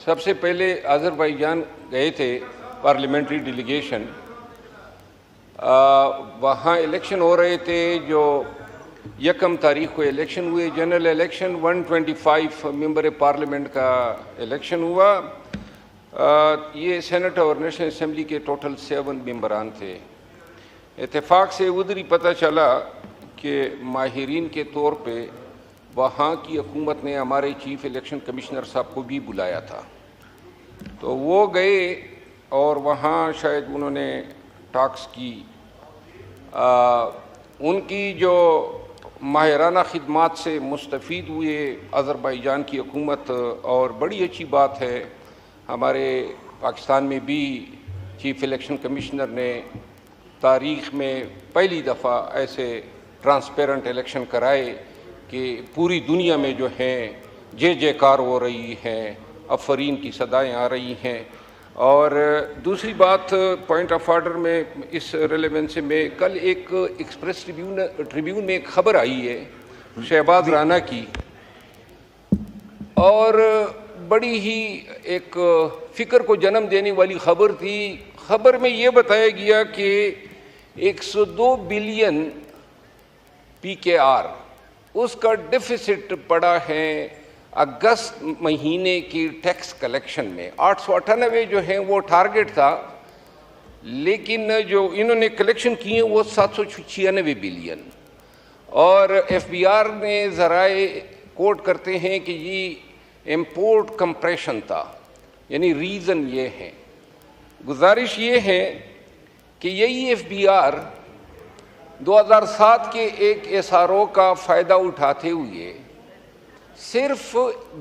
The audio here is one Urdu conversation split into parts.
سب سے پہلے آذربائیجان گئے تھے پارلیمنٹری ڈیلیگیشن. وہاں الیکشن ہو رہے تھے. جو 1 تاریخ کو الیکشن ہوئے, جنرل الیکشن, 125 ممبر پارلیمنٹ کا الیکشن ہوا. یہ سینٹ اور نیشنل اسمبلی کے ٹوٹل 7 ممبران تھے. اتفاق سے ادھر ہی پتہ چلا کہ ماہرین کے طور پہ وہاں کی حکومت نے ہمارے چیف الیکشن کمشنر صاحب کو بھی بلایا تھا. تو وہ گئے اور وہاں شاید انہوں نے ٹاکس کی. ان کی جو ماہرانہ خدمات سے مستفید ہوئے آذربائیجان کی حکومت, اور بڑی اچھی بات ہے ہمارے پاکستان میں بھی چیف الیکشن کمشنر نے تاریخ میں پہلی دفعہ ایسے ٹرانسپیرنٹ الیکشن کرائے کہ پوری دنیا میں جو ہیں جے جے کار ہو رہی ہیں, افرین کی صدائیں آ رہی ہیں. اور دوسری بات, پوائنٹ آف آرڈر میں اس ریلیونس میں کل ایک ایکسپریس ٹریبیون میں ایک خبر آئی ہے شہباز رانا کی, اور بڑی ہی ایک فکر کو جنم دینے والی خبر تھی. خبر میں یہ بتایا گیا کہ 102 بلین PKR اس کا ڈیفیسٹ پڑا ہے اگست مہینے کی ٹیکس کلیکشن میں. 898 جو ہیں وہ ٹارگٹ تھا, لیکن جو انہوں نے کلیکشن کی ہیں وہ 796 بلین. اور FBR نے ذرائع کوٹ کرتے ہیں کہ یہ امپورٹ کمپریشن تھا. یعنی ریزن یہ ہے, گزارش یہ ہے کہ یہی FBR 2007 کے ایک SRO کا فائدہ اٹھاتے ہوئے صرف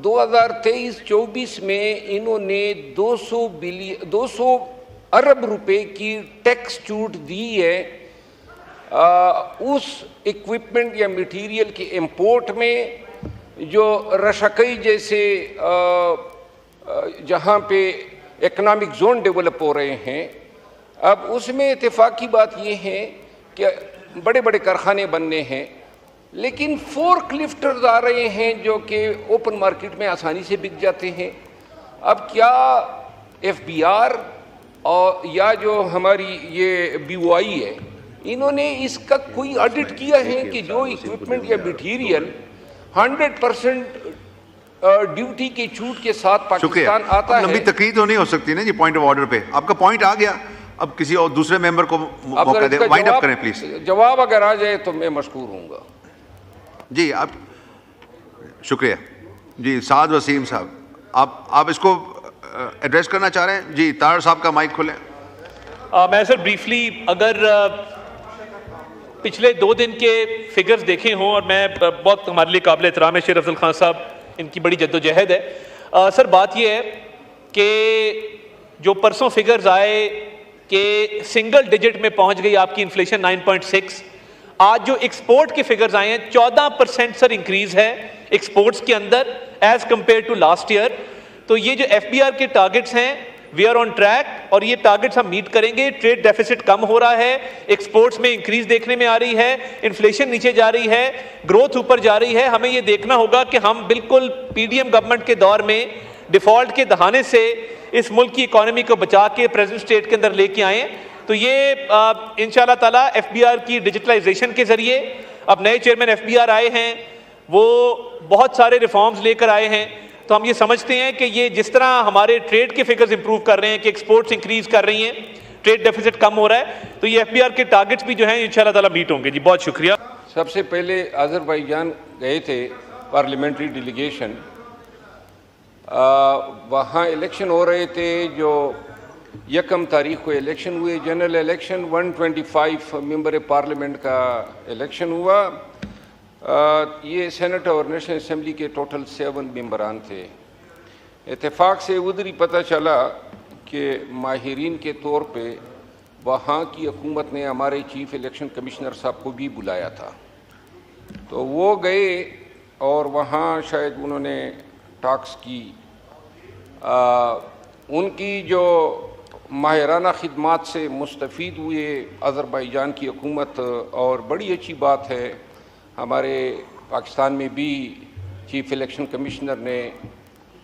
2023-24 میں انہوں نے 200 ارب روپے کی ٹیکس چھوٹ دی ہے اس ایکوپمنٹ یا میٹیریل کے امپورٹ میں جو رشکئی جیسے جہاں پہ اکنامک زون ڈیولپ ہو رہے ہیں. اب اس میں اتفاقی بات یہ ہے کہ بڑے بڑے کارخانے بننے ہیں, لیکن فورک لفٹرز آ رہے ہیں جو کہ اوپن مارکیٹ میں آسانی سے بک جاتے ہیں. اب کیا FBR اور یا جو ہماری یہ BOI ہے, انہوں نے اس کا کوئی آڈٹ کیا ہے کہ جو ایکوپمنٹ یا میٹیریل 100% ڈیوٹی کی چھوٹ کے ساتھ پاکستان آتا ہے. لمبی تقریر تو نہیں ہو سکتی نا جی پوائنٹ آف آرڈر پہ. آپ کا پوائنٹ آ گیا, اب کسی اور دوسرے ممبر کو موقع دیں, وائنڈ اپ کریں پلیز. جواب اگر آ جائے تو میں مشکور ہوں گا. جی آپ شکریہ. جی سعد وسیم صاحب, آپ اس کو ایڈریس کرنا چاہ رہے ہیں؟ جی طاہر صاحب کا مائک کھولیں. میں سر بریفلی اگر پچھلے 2 دن کے فگرز دیکھے ہوں, اور میں بہت ہمارے لیے قابل احترام ہے شیر افضل خان صاحب, ان کی بڑی جدوجہد ہے. سر بات یہ ہے کہ جو پرسوں فگرز آئے کہ سنگل ڈیجٹ میں پہنچ گئی آپ کی انفلیشن 9.6. آج جو ایکسپورٹ کے فگرز آئے ہیں 14% سر انکریز ہے ایکسپورٹس کے اندر as compared to last year. تو یہ جو FBR کے ٹارگٹس ہیں وی آر آن ٹریک, اور یہ ٹارگٹس ہم میٹ کریں گے. ٹریڈ ڈیفیسٹ کم ہو رہا ہے, ایکسپورٹس میں انکریز دیکھنے میں آ رہی ہے, انفلیشن نیچے جا رہی ہے, گروتھ اوپر جا رہی ہے. ہمیں یہ دیکھنا ہوگا کہ ہم بالکل PDM گورنمنٹ کے دور میں ڈیفالٹ کے دہانے سے اس ملک کی اکانومی کو بچا کے پریزنٹ سٹیٹ کے اندر لے کے آئیں. تو یہ انشاءاللہ تعالیٰ FBR کی ڈیجیٹلائزیشن کے ذریعے, اب نئے چیئرمین FBR آئے ہیں, وہ بہت سارے ریفارمز لے کر آئے ہیں. تو ہم یہ سمجھتے ہیں کہ یہ جس طرح ہمارے ٹریڈ کے فگرز امپروو کر رہے ہیں کہ ایکسپورٹس انکریز کر رہی ہیں, ٹریڈ ڈیفیسٹ کم ہو رہا ہے, تو یہ FBR کے ٹارگٹس بھی جو ہیں انشاءاللہ تعالیٰ میٹ ہوں گے. جی بہت شکریہ. سب سے پہلے آذربائیجان گئے تھے پارلیمنٹری ڈیلیگیشن. وہاں الیکشن ہو رہے تھے. جو 1 تاریخ کو الیکشن ہوئے, جنرل الیکشن, 125 ممبر پارلیمنٹ کا الیکشن ہوا. یہ سینٹ اور نیشنل اسمبلی کے ٹوٹل 7 ممبران تھے. اتفاق سے ادھر ہی پتہ چلا کہ ماہرین کے طور پہ وہاں کی حکومت نے ہمارے چیف الیکشن کمشنر صاحب کو بھی بلایا تھا. تو وہ گئے اور وہاں شاید انہوں نے ٹاکس کی. ان کی جو ماہرانہ خدمات سے مستفید ہوئے آذربائیجان کی حکومت, اور بڑی اچھی بات ہے ہمارے پاکستان میں بھی چیف الیکشن کمشنر نے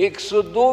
102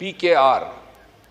PKR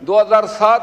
2007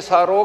SRO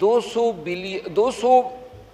200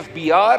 FBR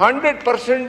100%